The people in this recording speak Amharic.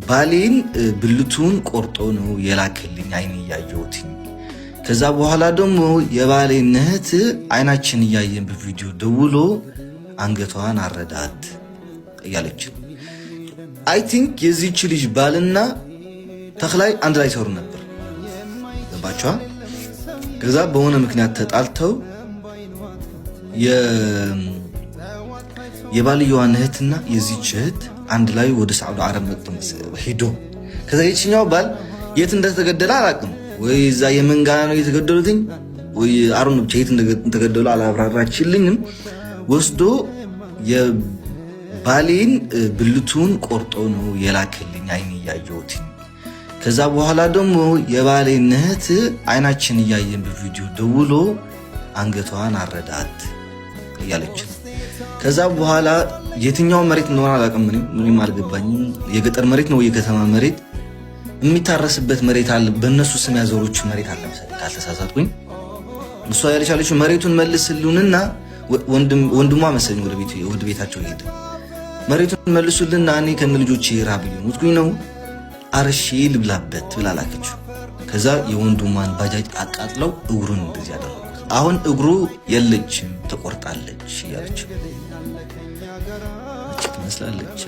ባሌን ብልቱን ቆርጦ ነው የላከልኝ አይን ያየሁት። ከዛ በኋላ ደግሞ የባሌን እህት አይናችን እያየን በቪዲዮ ደውሎ አንገቷን አረዳት እያለች አይ ቲንክ የዚህች ልጅ ባልና ተክላይ አንድ ላይ ሰሩ ነበር ገባችኋ? ከዛ በሆነ ምክንያት ተጣልተው የባልየዋን እህትና የዚህች እህት አንድ ላይ ወደ ሳዑዲ አረብ መጥቶ ሄዶ ከዛ የትኛው ባል የት እንደተገደለ አላውቅም ወይ እዛ የመን ጋር ነው የተገደሉትኝ ወይ አሩን ብቻ የት እንደተገደሉ አላብራራችልኝም። ወስዶ የባሌን ብልቱን ቆርጦ ነው የላከልኝ አይን ያየሁት። ከዛ በኋላ ደግሞ የባሌን እህት አይናችን እያየን በቪዲዮ ደውሎ አንገቷን አረዳት እያለች ከዛ በኋላ የትኛው መሬት እንደሆነ አላውቅም ምንም አልገባኝም። የገጠር መሬት ነው የከተማ መሬት የሚታረስበት መሬት አለ በእነሱ ስም ያዘሮች መሬት አለ መሰለኝ ካልተሳሳትኩኝ። እሷ ያለቻለች መሬቱን መልስልንና ወንድሟ መሰለኝ ወደ ቤታቸው ሄደ። መሬቱን መልሱልና እኔ ከነ ልጆቼ ራብ ይሞትኩኝ ነው አርሺ ልብላበት ብላ ላከችው። ከዛ የወንድሟን ባጃጅ አቃጥለው እግሩን እንደዚህ ያደረጉት። አሁን እግሩ የለችም ተቆርጣለች እያለች ትመስላለች።